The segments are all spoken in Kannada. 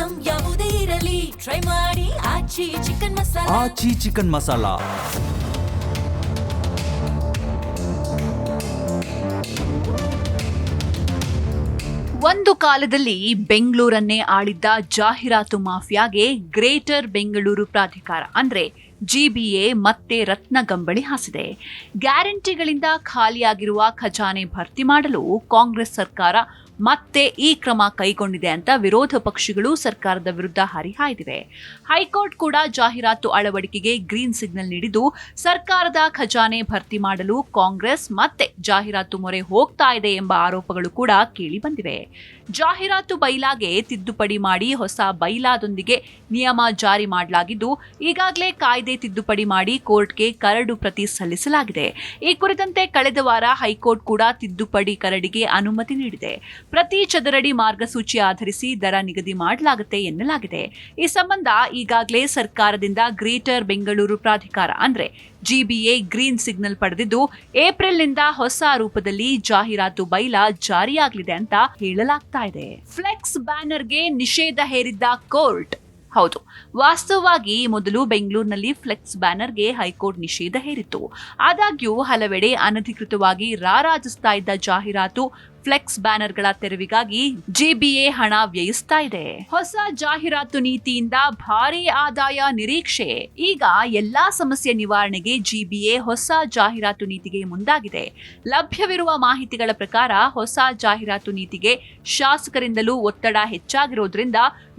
ಐಟಂ ಯಾವುದೇ ಇರಲಿ ಟ್ರೈ ಮಾಡಿ ಆಚಿ ಚಿಕನ್ ಮಸಾಲಾ. ಆಚಿ ಚಿಕನ್ ಮಸಾಲಾ. ಒಂದು ಕಾಲದಲ್ಲಿ ಬೆಂಗಳೂರನ್ನೇ ಆಳಿದ್ದ ಜಾಹೀರಾತು ಮಾಫಿಯಾಗೆ ಗ್ರೇಟರ್ ಬೆಂಗಳೂರು ಪ್ರಾಧಿಕಾರ ಅಂದ್ರೆ GBA ಮತ್ತೆ ರತ್ನಗಂಬಳಿ ಹಾಸಿದೆ. ಗ್ಯಾರಂಟಿಗಳಿಂದ ಖಾಲಿಯಾಗಿರುವ ಖಜಾನೆ ಭರ್ತಿ ಮಾಡಲು ಕಾಂಗ್ರೆಸ್ ಸರ್ಕಾರ ಮತ್ತೆ ಈ ಕ್ರಮ ಕೈಗೊಂಡಿದೆ ಅಂತ ವಿರೋಧ ಪಕ್ಷಗಳು ಸರ್ಕಾರದ ವಿರುದ್ಧ ಹರಿಹಾಯ್ದಿವೆ. ಹೈಕೋರ್ಟ್ ಕೂಡ ಜಾಹೀರಾತು ಅಳವಡಿಕೆಗೆ ಗ್ರೀನ್ ಸಿಗ್ನಲ್ ನೀಡಿದ್ದು ಸರ್ಕಾರದ ಖಜಾನೆ ಭರ್ತಿ ಮಾಡಲು ಕಾಂಗ್ರೆಸ್ ಮತ್ತೆ ಜಾಹೀರಾತು ಮೊರೆ ಹೋಗ್ತಾ ಇದೆ ಎಂಬ ಆರೋಪಗಳು ಕೂಡ ಕೇಳಿ ಬಂದಿವೆ. ಜಾಹೀರಾತು ಬೈಲಾಗೆ ತಿದ್ದುಪಡಿ ಮಾಡಿ ಹೊಸ ಬೈಲಾದೊಂದಿಗೆ ನಿಯಮ ಜಾರಿ ಮಾಡಲಾಗಿದ್ದು ಈಗಾಗಲೇ ಕಾಯ್ದೆ ತಿದ್ದುಪಡಿ ಮಾಡಿ ಕೋರ್ಟ್ಗೆ ಕರಡು ಪ್ರತಿ ಸಲ್ಲಿಸಲಾಗಿದೆ. ಈ ಕುರಿತಂತೆ ಕಳೆದ ವಾರ ಹೈಕೋರ್ಟ್ ಕೂಡ ತಿದ್ದುಪಡಿ ಕರಡಿಗೆ ಅನುಮತಿ ನೀಡಿದೆ. ಪ್ರತಿ ಚದರಡಿ ಮಾರ್ಗಸೂಚಿ ಆಧರಿಸಿ ದರ ನಿಗದಿ ಮಾಡಲಾಗುತ್ತೆ ಎನ್ನಲಾಗಿದೆ. ಈ ಸಂಬಂಧ ಈಗಾಗಲೇ ಸರ್ಕಾರದಿಂದ ಗ್ರೇಟರ್ ಬೆಂಗಳೂರು ಪ್ರಾಧಿಕಾರ ಅಂದ್ರೆ GBA ಗ್ರೀನ್ ಸಿಗ್ನಲ್ ಪಡೆದಿದ್ದು ಏಪ್ರಿಲ್ನಿಂದ ಹೊಸ ರೂಪದಲ್ಲಿ ಜಾಹೀರಾತು ಬೈಲಾ ಜಾರಿಯಾಗಲಿದೆ ಅಂತ ಹೇಳಲಾಗ್ತಾ ಇದೆ. ಫ್ಲೆಕ್ಸ್ ಬ್ಯಾನರ್ಗೆ ನಿಷೇಧ ಹೇರಿದ್ದ ಕೋರ್ಟ್. ಹೌದು, ವಾಸ್ತವವಾಗಿ ಮೊದಲು ಬೆಂಗಳೂರಿನಲ್ಲಿ ಫ್ಲೆಕ್ಸ್ ಬ್ಯಾನರ್ಗೆ ಹೈಕೋರ್ಟ್ ನಿಷೇಧ ಹೇರಿತ್ತು. ಆದಾಗ್ಯೂ ಹಲವೆಡೆ ಅನಧಿಕೃತವಾಗಿ ರಾರಾಜಿಸ್ತಾ ಇದ್ದ ಜಾಹೀರಾತು ಫ್ಲೆಕ್ಸ್ ಬ್ಯಾನರ್ಗಳ ತೆರವಿಗಾಗಿ GBA ಹಣ ವ್ಯಯಿಸ್ತಾ ಇದೆ. ಹೊಸ ಜಾಹೀರಾತು ನೀತಿಯಿಂದ ಭಾರೀ ಆದಾಯ ನಿರೀಕ್ಷೆ. ಈಗ ಎಲ್ಲಾ ಸಮಸ್ಯೆ ನಿವಾರಣೆಗೆ GBA ಹೊಸ ಜಾಹೀರಾತು ನೀತಿಗೆ ಮುಂದಾಗಿದೆ. ಲಭ್ಯವಿರುವ ಮಾಹಿತಿಗಳ ಪ್ರಕಾರ ಹೊಸ ಜಾಹೀರಾತು ನೀತಿಗೆ ಶಾಸಕರಿಂದಲೂ ಒತ್ತಡ ಹೆಚ್ಚಾಗಿರೋದ್ರಿಂದ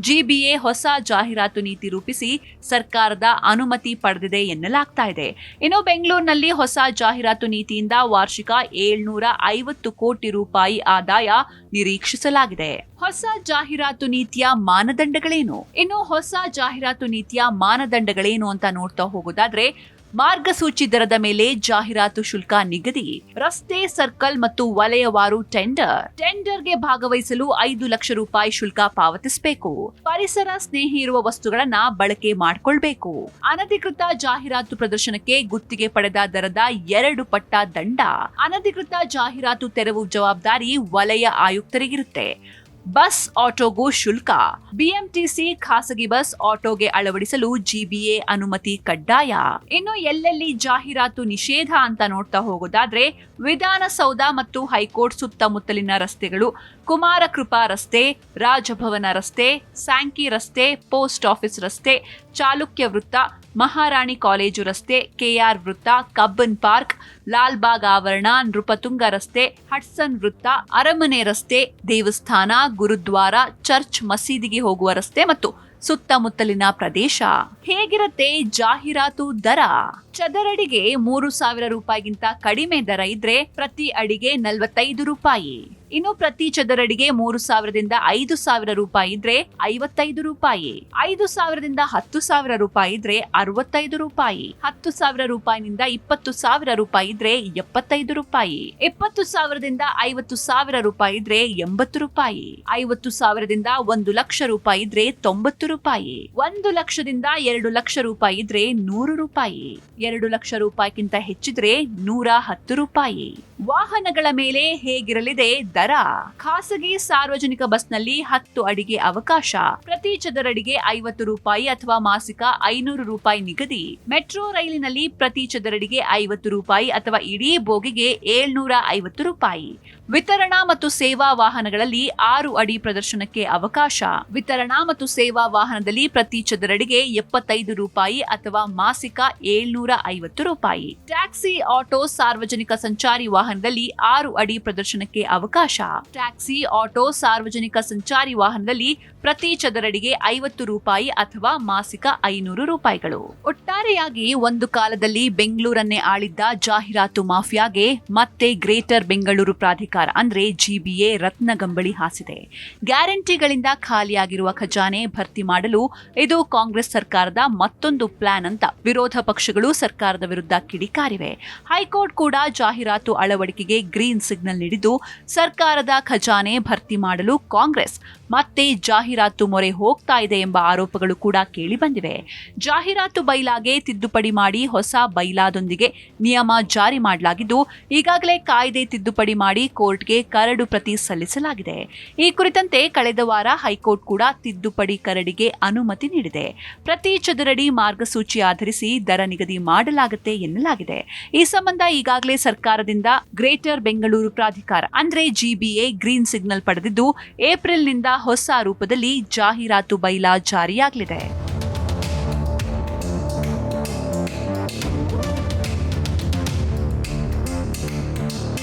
GBA ಹೊಸ ಜಾಹೀರಾತು ನೀತಿ ರೂಪಿಸಿ ಸರ್ಕಾರದ ಅನುಮತಿ ಪಡೆದಿದೆ ಎನ್ನಲಾಗ್ತಾ ಇದೆ. ಇನ್ನು ಬೆಂಗಳೂರಿನಲ್ಲಿ ಹೊಸ ಜಾಹೀರಾತು ನೀತಿಯಿಂದ ವಾರ್ಷಿಕ 750 ಕೋಟಿ ರೂಪಾಯಿ ಆದಾಯ ನಿರೀಕ್ಷಿಸಲಾಗಿದೆ. ಹೊಸ ಜಾಹೀರಾತು ನೀತಿಯ ಮಾನದಂಡಗಳೇನು? ಇನ್ನು ಹೊಸ ಜಾಹೀರಾತು ನೀತಿಯ ಮಾನದಂಡಗಳೇನು ಅಂತ ನೋಡ್ತಾ ಹೋಗೋದಾದ್ರೆ, ಮಾರ್ಗಸೂಚಿ ದರದ ಮೇಲೆ ಜಾಹೀರಾತು ಶುಲ್ಕ ನಿಗದಿ, ರಸ್ತೆ, ಸರ್ಕಲ್ ಮತ್ತು ವಲಯವಾರು ಟೆಂಡರ್ಗೆ ಭಾಗವಹಿಸಲು 5 ಲಕ್ಷ ರೂಪಾಯಿ ಶುಲ್ಕ ಪಾವತಿಸಬೇಕು, ಪರಿಸರ ಸ್ನೇಹಿ ಇರುವ ವಸ್ತುಗಳನ್ನ ಬಳಕೆ ಮಾಡಿಕೊಳ್ಬೇಕು, ಅನಧಿಕೃತ ಜಾಹೀರಾತು ಪ್ರದರ್ಶನಕ್ಕೆ ಗುತ್ತಿಗೆ ಪಡೆದ ದರದ 2 ಪಟ್ಟ ದಂಡ, ಅನಧಿಕೃತ ಜಾಹೀರಾತು ತೆರವು ಜವಾಬ್ದಾರಿ ವಲಯ ಆಯುಕ್ತರಿಗಿರುತ್ತೆ. ಬಸ್ ಆಟೋಗೂ ಶುಲ್ಕ, BMTC ಖಾಸಗಿ ಬಸ್ ಆಟೋಗೆ ಅಳವಡಿಸಲು GBA ಅನುಮತಿ ಕಡ್ಡಾಯ. ಇನ್ನು ಎಲ್ಲೆಲ್ಲಿ ಜಾಹೀರಾತು ನಿಷೇಧ ಅಂತ ನೋಡ್ತಾ ಹೋಗೋದಾದ್ರೆ, ವಿಧಾನಸೌಧ ಮತ್ತು ಹೈಕೋರ್ಟ್ ಸುತ್ತಮುತ್ತಲಿನ ರಸ್ತೆಗಳು, ಕುಮಾರ ಕೃಪಾ ರಸ್ತೆ, ರಾಜಭವನ ರಸ್ತೆ, ಸ್ಯಾಂಕಿ ರಸ್ತೆ, ಪೋಸ್ಟ್ ಆಫೀಸ್ ರಸ್ತೆ, ಚಾಲುಕ್ಯ ವೃತ್ತ, ಮಹಾರಾಣಿ ಕಾಲೇಜು ರಸ್ತೆ, KR ವೃತ್ತ, ಕಬ್ಬನ್ ಪಾರ್ಕ್, ಲಾಲ್ಬಾಗ್ ಆವರಣ, ನೃಪತುಂಗ ರಸ್ತೆ, ಹಡ್ಸನ್ ವೃತ್ತ, ಅರಮನೆ ರಸ್ತೆ, ದೇವಸ್ಥಾನ, ಗುರುದ್ವಾರ, ಚರ್ಚ್, ಮಸೀದಿಗೆ ಹೋಗುವ ರಸ್ತೆ ಮತ್ತು ಸುತ್ತಮುತ್ತಲಿನ ಪ್ರದೇಶ. ಹೇಗಿರುತ್ತೆ ಜಾಹೀರಾತು ದರ? ಚದರಡಿಗೆ 3,000 ರೂಪಾಯಿಗಿಂತ ಕಡಿಮೆ ದರ ಇದ್ರೆ ಪ್ರತಿ ಅಡಿಗೆ 45 ರೂಪಾಯಿ. ಇನ್ನು ಪ್ರತಿ ಚದರಡಿಗೆ 3,000ದಿಂದ 5,000 ರೂಪಾಯಿ ಇದ್ರೆ 55 ರೂಪಾಯಿ, 5,000ದಿಂದ 10,000 ರೂಪಾಯಿ ಇದ್ರೆ 65 ರೂಪಾಯಿ, 10,000 ರೂಪಾಯಿನಿಂದ 20,000 ರೂಪಾಯಿ ಇದ್ರೆ 75 ರೂಪಾಯಿ, 20,000ದಿಂದ 50,000 ರೂಪಾಯಿ ಇದ್ರೆ 80 ರೂಪಾಯಿ, 50,000ದಿಂದ 1 ಲಕ್ಷ ರೂಪಾಯಿ ಇದ್ರೆ 90 ರೂಪಾಯಿ, 1 ಲಕ್ಷದಿಂದ 2 ಲಕ್ಷ ರೂಪಾಯಿ ಇದ್ರೆ 100 ರೂಪಾಯಿ, 2 ಲಕ್ಷ ರೂಪಾಯಿಗಿಂತ ಹೆಚ್ಚಿದ್ರೆ 110 ರೂಪಾಯಿ. ವಾಹನಗಳ ಮೇಲೆ ಹೇಗಿರಲಿದೆ ದರ? ಖಾಸಗಿ ಸಾರ್ವಜನಿಕ ಬಸ್ನಲ್ಲಿ 10 ಅಡಿಗೆ ಅವಕಾಶ, ಪ್ರತಿ ಚದರಡಿಗೆ 50 ರೂಪಾಯಿ ಅಥವಾ ಮಾಸಿಕ 500 ರೂಪಾಯಿ ನಿಗದಿ. ಮೆಟ್ರೋ ರೈಲಿನಲ್ಲಿ ಪ್ರತಿ ಚದರಡಿಗೆ 50 ರೂಪಾಯಿ ಅಥವಾ ಇಡೀ ಬೋಗಿಗೆ 750 ರೂಪಾಯಿ. ವಿತರಣಾ ಮತ್ತು ಸೇವಾ ವಾಹನಗಳಲ್ಲಿ 6 ಅಡಿ ಪ್ರದರ್ಶನಕ್ಕೆ ಅವಕಾಶ. ವಿತರಣಾ ಮತ್ತು ಸೇವಾ ವಾಹನದಲ್ಲಿ ಪ್ರತಿ ಚದರಡಿಗೆ 75 ರೂಪಾಯಿ ಅಥವಾ ಮಾಸಿಕ 750 ರೂಪಾಯಿ. ಟ್ಯಾಕ್ಸಿ, ಆಟೋ, ಸಾರ್ವಜನಿಕ ಸಂಚಾರಿ ವಾಹನದಲ್ಲಿ 6 ಅಡಿ ಪ್ರದರ್ಶನಕ್ಕೆ ಅವಕಾಶ. ಟ್ಯಾಕ್ಸಿ, ಆಟೋ, ಸಾರ್ವಜನಿಕ ಸಂಚಾರಿ ವಾಹನದಲ್ಲಿ ಪ್ರತಿ ಚದರಡಿಗೆ 50 ರೂಪಾಯಿ ಅಥವಾ ಮಾಸಿಕ 500 ರೂಪಾಯಿಗಳು. ಒಟ್ಟಾರೆಯಾಗಿ ಒಂದು ಕಾಲದಲ್ಲಿ ಬೆಂಗಳೂರನ್ನೇ ಆಳಿದ್ದ ಜಾಹೀರಾತು ಮಾಫಿಯಾಗೆ ಮತ್ತೆ ಗ್ರೇಟರ್ ಬೆಂಗಳೂರು ಪ್ರಾಧಿಕಾರ ಅಂದ್ರೆ GBA ರತ್ನಗಂಬಳಿ ಹಾಸಿದೆ. ಗ್ಯಾರಂಟಿಗಳಿಂದ ಖಾಲಿಯಾಗಿರುವ ಖಜಾನೆ ಭರ್ತಿ ಮಾಡಲು ಇದು ಕಾಂಗ್ರೆಸ್ ಸರ್ಕಾರದ ಮತ್ತೊಂದು ಪ್ಲಾನ್ ಅಂತ ವಿರೋಧ ಪಕ್ಷಗಳು ಸರ್ಕಾರದ ವಿರುದ್ಧ ಕಿಡಿಕಾರಿವೆ. ಹೈಕೋರ್ಟ್ ಕೂಡ ಜಾಹೀರಾತು ಅಳವಡಿಕೆಗೆ ಗ್ರೀನ್ ಸಿಗ್ನಲ್ ನೀಡಿದ್ದು ಸರ್ಕಾರದ ಖಜಾನೆ ಭರ್ತಿ ಮಾಡಲು ಕಾಂಗ್ರೆಸ್ ಮತ್ತೆ ಜಾಹೀರಾತು ಮೊರೆ ಹೋಗ್ತಾ ಇದೆ ಎಂಬ ಆರೋಪಗಳು ಕೂಡ ಕೇಳಿ ಬಂದಿವೆ. ಜಾಹೀರಾತು ಬೈಲಾಗೆ ತಿದ್ದುಪಡಿ ಮಾಡಿ ಹೊಸ ಬೈಲಾದೊಂದಿಗೆ ನಿಯಮ ಜಾರಿ ಮಾಡಲಾಗಿದ್ದು, ಈಗಾಗಲೇ ಕಾಯ್ದೆ ತಿದ್ದುಪಡಿ ಮಾಡಿ ಕೋರ್ಟ್ಗೆ ಕರಡು ಪ್ರತಿ ಸಲ್ಲಿಸಲಾಗಿದೆ. ಈ ಕುರಿತಂತೆ ಕಳೆದ ವಾರ ಹೈಕೋರ್ಟ್ ಕೂಡ ತಿದ್ದುಪಡಿ ಕರಡಿಗೆ ಅನುಮತಿ ನೀಡಿದೆ. ಪ್ರತಿ ಚದರಡಿ ಮಾರ್ಗಸೂಚಿ ಆಧರಿಸಿ ದರ ನಿಗದಿ ಮಾಡಲಾಗುತ್ತೆ ಎನ್ನಲಾಗಿದೆ. ಈ ಸಂಬಂಧ ಈಗಾಗಲೇ ಸರ್ಕಾರದಿಂದ ಗ್ರೇಟರ್ ಬೆಂಗಳೂರು ಪ್ರಾಧಿಕಾರ ಅಂದ್ರೆ ಜಿಬಿಎ ಗ್ರೀನ್ ಸಿಗ್ನಲ್ ಪಡೆದಿದ್ದು, ಏಪ್ರಿಲ್ನಿಂದ ಹೊಸ ರೂಪದಲ್ಲಿ ಜಾಹೀರಾತು ಬೈಲಾ ಜಾರಿಯಾಗಲಿದೆ.